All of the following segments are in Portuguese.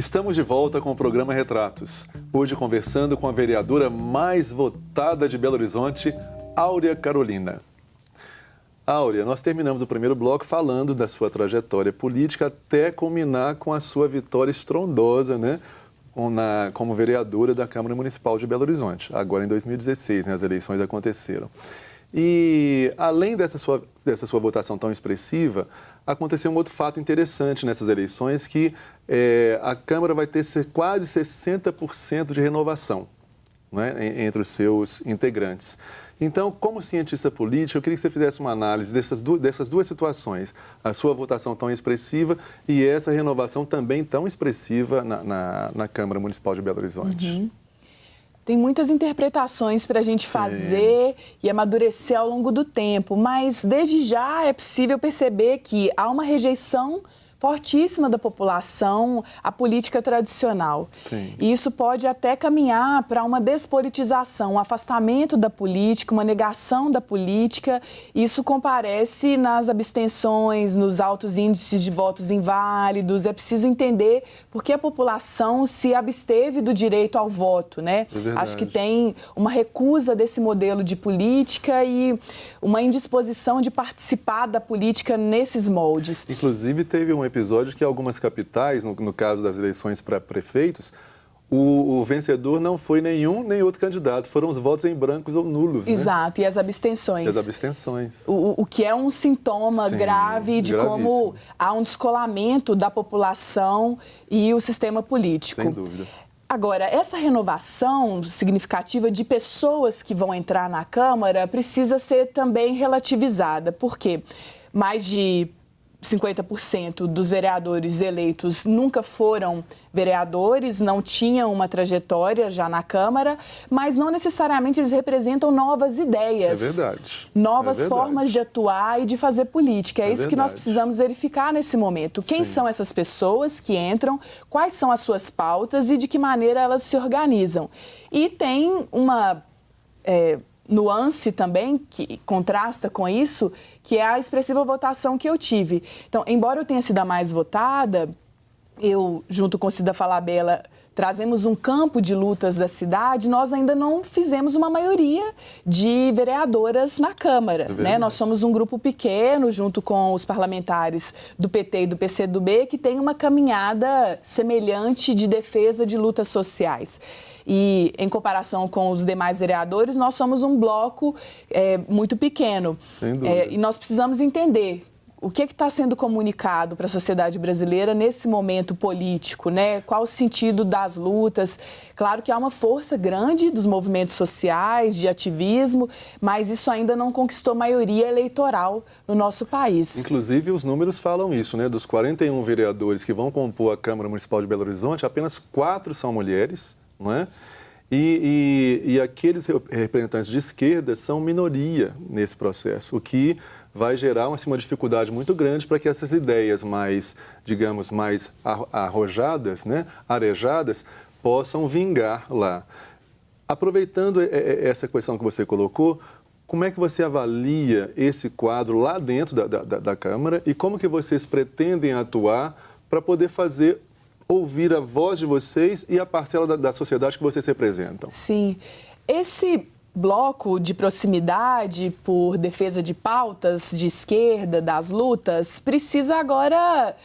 Estamos de volta com o programa Retratos. Hoje conversando com a vereadora mais votada de Belo Horizonte, Áurea Carolina. Áurea, nós terminamos o primeiro bloco falando da sua trajetória política até culminar com a sua vitória estrondosa, né? Como vereadora da Câmara Municipal de Belo Horizonte. Agora em 2016, né, as eleições aconteceram. E além dessa sua votação tão expressiva, aconteceu um outro fato interessante nessas eleições, que a Câmara vai ter quase 60% de renovação, né, entre os seus integrantes. Então, como cientista político, eu queria que você fizesse uma análise dessas duas situações, a sua votação tão expressiva e essa renovação também tão expressiva na Câmara Municipal de Belo Horizonte. Uhum. Tem muitas interpretações para a gente fazer e amadurecer ao longo do tempo, mas desde já é possível perceber que há uma rejeição fortíssima da população à política tradicional. Sim. E isso pode até caminhar para uma despolitização, um afastamento da política, uma negação da política. Isso comparece nas abstenções, nos altos índices de votos inválidos. É preciso entender por que a população se absteve do direito ao voto, né? Acho que tem uma recusa desse modelo de política e uma indisposição de participar da política nesses moldes. Inclusive, teve um episódio que algumas capitais, no caso das eleições para prefeitos, o vencedor não foi nenhum nem outro candidato, foram os votos em brancos ou nulos. Exato, né? E as abstenções. E as abstenções. O que é um sintoma grave de como há um descolamento da população e o sistema político. Sem dúvida. Agora, essa renovação significativa de pessoas que vão entrar na Câmara precisa ser também relativizada, porque mais de 50% dos vereadores eleitos nunca foram vereadores, não tinham uma trajetória já na Câmara, mas não necessariamente eles representam novas ideias. É verdade. Novas formas de atuar e de fazer política. É isso que nós precisamos verificar nesse momento. Quem são essas pessoas que entram, quais são as suas pautas e de que maneira elas se organizam. E tem uma nuance também, que contrasta com isso, que é a expressiva votação que eu tive. Então, embora eu tenha sido a mais votada, eu, junto com Cida Falabella, trazemos um campo de lutas da cidade, nós ainda não fizemos uma maioria de vereadoras na Câmara. Né? Nós somos um grupo pequeno, junto com os parlamentares do PT e do PCdoB, que tem uma caminhada semelhante de defesa de lutas sociais. E, em comparação com os demais vereadores, nós somos um bloco muito pequeno. Sem dúvida. E nós precisamos entender o que está sendo comunicado para a sociedade brasileira nesse momento político, né? Qual o sentido das lutas? Claro que há uma força grande dos movimentos sociais, de ativismo, mas isso ainda não conquistou maioria eleitoral no nosso país. Inclusive, os números falam isso, né? Dos 41 vereadores que vão compor a Câmara Municipal de Belo Horizonte, apenas 4 são mulheres, não é? E aqueles representantes de esquerda são minoria nesse processo, o que vai gerar uma dificuldade muito grande para que essas ideias mais, digamos, mais arrojadas, né, arejadas, possam vingar lá. Aproveitando essa questão que você colocou, como é que você avalia esse quadro lá dentro da Câmara e como que vocês pretendem atuar para poder ouvir a voz de vocês e a parcela da sociedade que vocês representam? Sim. Esse bloco de proximidade por defesa de pautas de esquerda, das lutas, precisa agora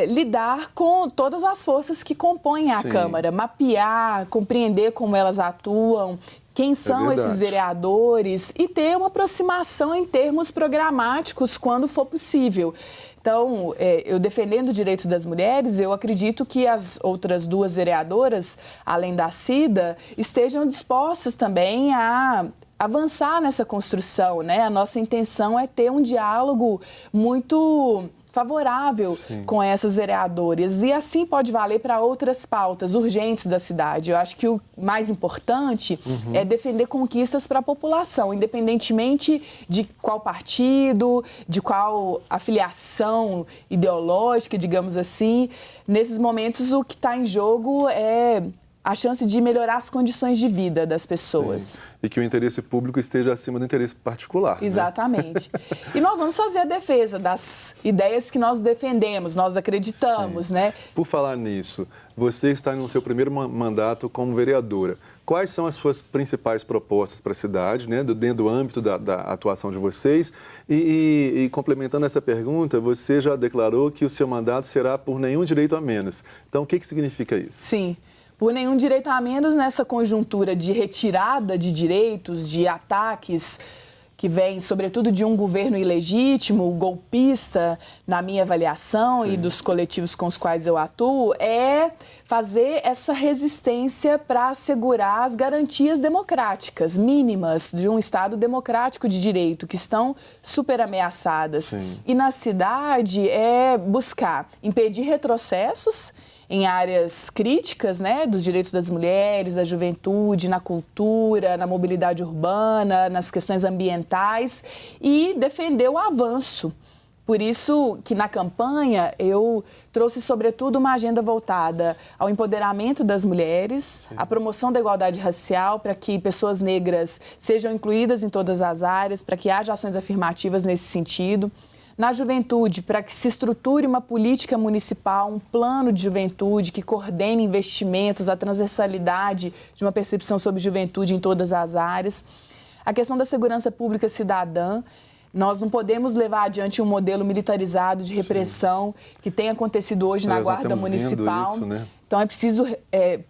lidar com todas as forças que compõem a Câmara, mapear, compreender como elas atuam, quem são esses vereadores e ter uma aproximação em termos programáticos quando for possível. Então, eu defendendo os direitos das mulheres, eu acredito que as outras 2 vereadoras, além da Cida, estejam dispostas também a avançar nessa construção, né? A nossa intenção é ter um diálogo muito favorável com essas vereadoras. E assim pode valer para outras pautas urgentes da cidade. Eu acho que o mais importante é defender conquistas para a população, independentemente de qual partido, de qual afiliação ideológica, digamos assim. Nesses momentos, o que está em jogo é a chance de melhorar as condições de vida das pessoas. Sim. E que o interesse público esteja acima do interesse particular. Exatamente. Né? E nós vamos fazer a defesa das ideias que nós defendemos, nós acreditamos, Sim. né? Por falar nisso, você está no seu primeiro mandato como vereadora. Quais são as suas principais propostas para a cidade, né, dentro do âmbito da atuação de vocês? E complementando essa pergunta, você já declarou que o seu mandato será por nenhum direito a menos. Então, o que significa isso? Sim. Por nenhum direito a menos nessa conjuntura de retirada de direitos, de ataques que vem, sobretudo, de um governo ilegítimo, golpista, na minha avaliação. Sim. E dos coletivos com os quais eu atuo, é fazer essa resistência para assegurar as garantias democráticas mínimas de um Estado democrático de direito, que estão super ameaçadas. Sim. E na cidade é buscar impedir retrocessos em áreas críticas, né, dos direitos das mulheres, da juventude, na cultura, na mobilidade urbana, nas questões ambientais e defender o avanço. Por isso que na campanha eu trouxe, sobretudo, uma agenda voltada ao empoderamento das mulheres, Sim. à promoção da igualdade racial, para que pessoas negras sejam incluídas em todas as áreas, para que haja ações afirmativas nesse sentido. Na juventude, para que se estruture uma política municipal, um plano de juventude que coordene investimentos, a transversalidade de uma percepção sobre juventude em todas as áreas. A questão da segurança pública cidadã. Nós não podemos levar adiante um modelo militarizado de repressão Sim. que tem acontecido hoje na Guarda Municipal. Isso, né? Então é preciso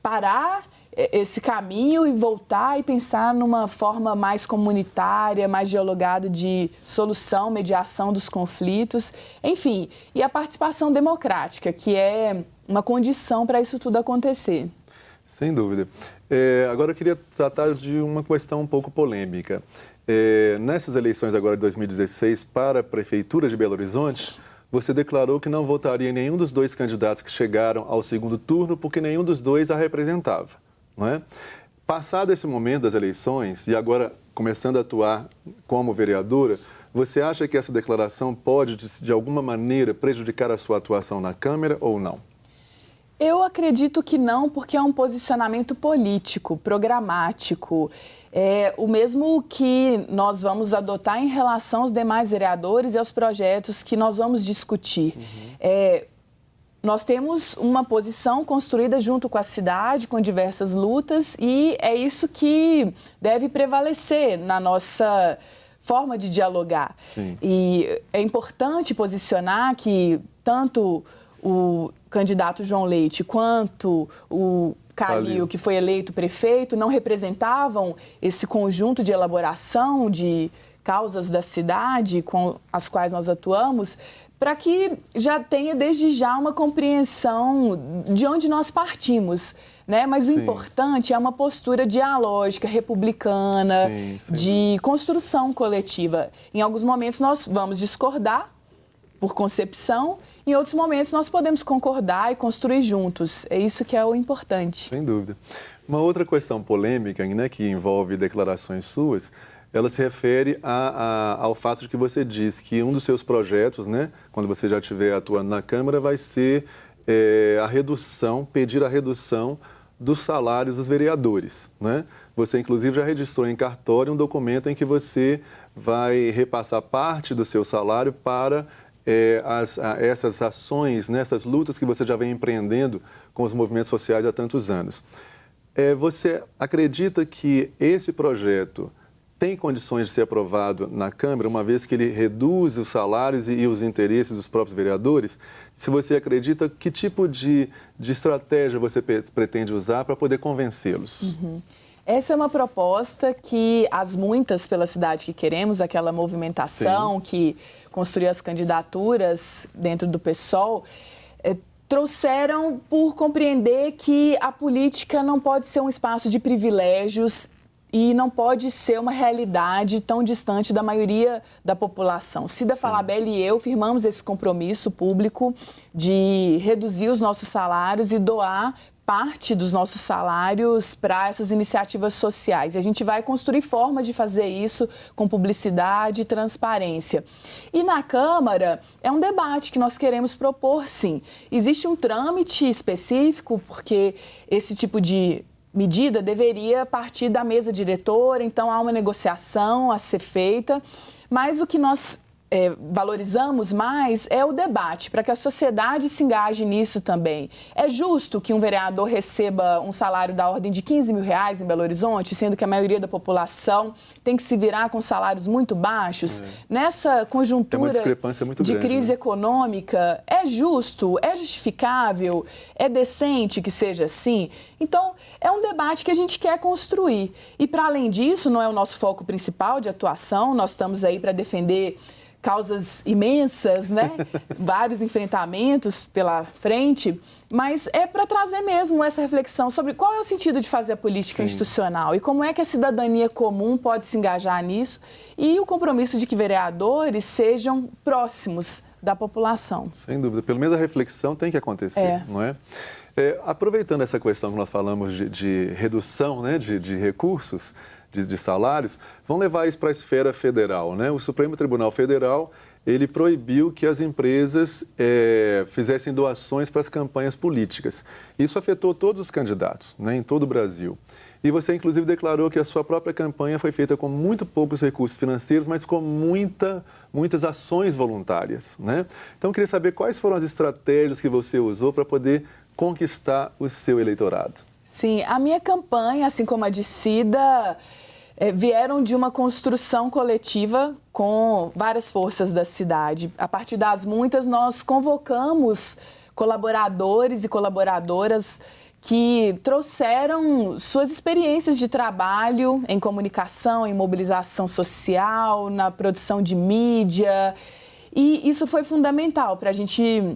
parar esse caminho e voltar e pensar numa forma mais comunitária, mais dialogada de solução, mediação dos conflitos, enfim, e a participação democrática, que é uma condição para isso tudo acontecer. Sem dúvida. Agora eu queria tratar de uma questão um pouco polêmica. Nessas eleições agora de 2016 para a Prefeitura de Belo Horizonte, você declarou que não votaria em nenhum dos dois candidatos que chegaram ao segundo turno porque nenhum dos dois a representava. Não é? Passado esse momento das eleições e agora começando a atuar como vereadora, você acha que essa declaração pode, de alguma maneira, prejudicar a sua atuação na Câmara ou não? Eu acredito que não, porque é um posicionamento político, programático. É o mesmo que nós vamos adotar em relação aos demais vereadores e aos projetos que nós vamos discutir. Nós temos uma posição construída junto com a cidade, com diversas lutas, e é isso que deve prevalecer na nossa forma de dialogar. Sim. E é importante posicionar que tanto o candidato João Leite quanto o Calil, que foi eleito prefeito, não representavam esse conjunto de elaboração de causas da cidade com as quais nós atuamos, para que já tenha desde já uma compreensão de onde nós partimos, né? Mas Sim. o importante é uma postura dialógica, republicana, Sim, de construção coletiva. Em alguns momentos nós vamos discordar por concepção, em outros momentos nós podemos concordar e construir juntos. É isso que é o importante. Sem dúvida. Uma outra questão polêmica, né, que envolve declarações suas, ela se refere ao fato de que você diz que um dos seus projetos, né, quando você já estiver atuando na Câmara, vai ser pedir a redução dos salários dos vereadores, né? Você, inclusive, já registrou em cartório um documento em que você vai repassar parte do seu salário para essas ações, né, essas lutas que você já vem empreendendo com os movimentos sociais há tantos anos. Você acredita que esse projeto tem condições de ser aprovado na Câmara, uma vez que ele reduz os salários e os interesses dos próprios vereadores? Se você acredita, que tipo de estratégia você pretende usar para poder convencê-los? Essa é uma proposta que as muitas pela cidade que queremos, aquela movimentação Sim. que construiu as candidaturas dentro do PSOL, trouxeram por compreender que a política não pode ser um espaço de privilégios e não pode ser uma realidade tão distante da maioria da população. Cida Falabella e eu firmamos esse compromisso público de reduzir os nossos salários e doar parte dos nossos salários para essas iniciativas sociais. E a gente vai construir formas de fazer isso com publicidade e transparência. E na Câmara, é um debate que nós queremos propor, sim. Existe um trâmite específico, porque esse tipo de medida deveria partir da mesa diretora, então há uma negociação a ser feita, mas o que nós valorizamos mais é o debate, para que a sociedade se engaje nisso também. É justo que um vereador receba um salário da ordem de R$15 mil em Belo Horizonte, sendo que a maioria da população tem que se virar com salários muito baixos? Nessa conjuntura de crise econômica, é justo, é justificável, é decente que seja assim? Então, é um debate que a gente quer construir. E, para além disso, não é o nosso foco principal de atuação, nós estamos aí para defender causas imensas, né? Vários enfrentamentos pela frente, mas é para trazer mesmo essa reflexão sobre qual é o sentido de fazer a política institucional e como é que a cidadania comum pode se engajar nisso e o compromisso de que vereadores sejam próximos da população. Sem dúvida, pelo menos a reflexão tem que acontecer, não é? Aproveitando essa questão que nós falamos de redução, né, de recursos, de salários, vão levar isso para a esfera federal, né? O Supremo Tribunal Federal, ele proibiu que as empresas fizessem doações para as campanhas políticas. Isso afetou todos os candidatos, né, em todo o Brasil. E você, inclusive, declarou que a sua própria campanha foi feita com muito poucos recursos financeiros, mas com muitas ações voluntárias, né? Então, eu queria saber quais foram as estratégias que você usou para poder conquistar o seu eleitorado. Sim, a minha campanha, assim como a de Cida, vieram de uma construção coletiva com várias forças da cidade. A partir das muitas, nós convocamos colaboradores e colaboradoras que trouxeram suas experiências de trabalho em comunicação, em mobilização social, na produção de mídia. E isso foi fundamental para a gente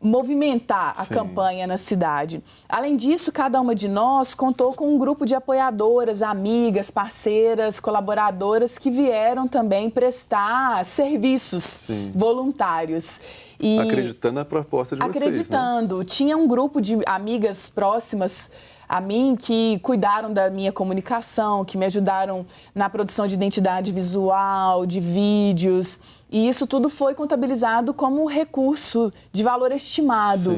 movimentar a campanha na cidade. Além disso, cada uma de nós contou com um grupo de apoiadoras, amigas, parceiras, colaboradoras que vieram também prestar serviços voluntários. E acreditando na proposta de vocês, acreditando. Né? Tinha um grupo de amigas próximas a mim que cuidaram da minha comunicação, que me ajudaram na produção de identidade visual, de vídeos. E isso tudo foi contabilizado como recurso de valor estimado.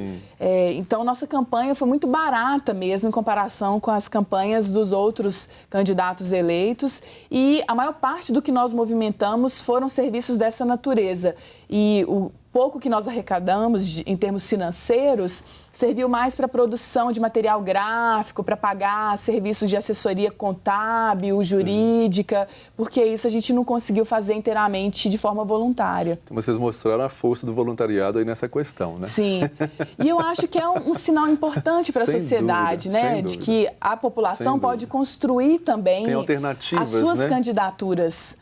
Então, nossa campanha foi muito barata mesmo em comparação com as campanhas dos outros candidatos eleitos. E a maior parte do que nós movimentamos foram serviços dessa natureza. E o pouco que nós arrecadamos em termos financeiros serviu mais para a produção de material gráfico, para pagar serviços de assessoria contábil, jurídica, porque isso a gente não conseguiu fazer inteiramente de forma voluntária. Então, vocês mostraram a força do voluntariado aí nessa questão, né? Sim. E eu acho que é um sinal importante para a sociedade, né? De que a população pode construir também as suas candidaturas.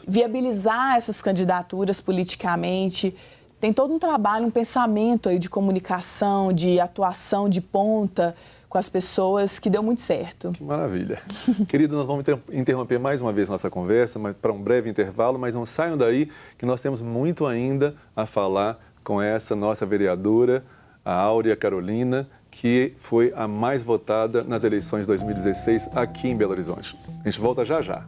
Viabilizar essas candidaturas politicamente. Tem todo um trabalho, um pensamento aí de comunicação, de atuação de ponta com as pessoas que deu muito certo. Que maravilha. Querido, nós vamos interromper mais uma vez nossa conversa para um breve intervalo, mas não saiam daí que nós temos muito ainda a falar com essa nossa vereadora, a Áurea Carolina, que foi a mais votada nas eleições de 2016 aqui em Belo Horizonte. A gente volta já já.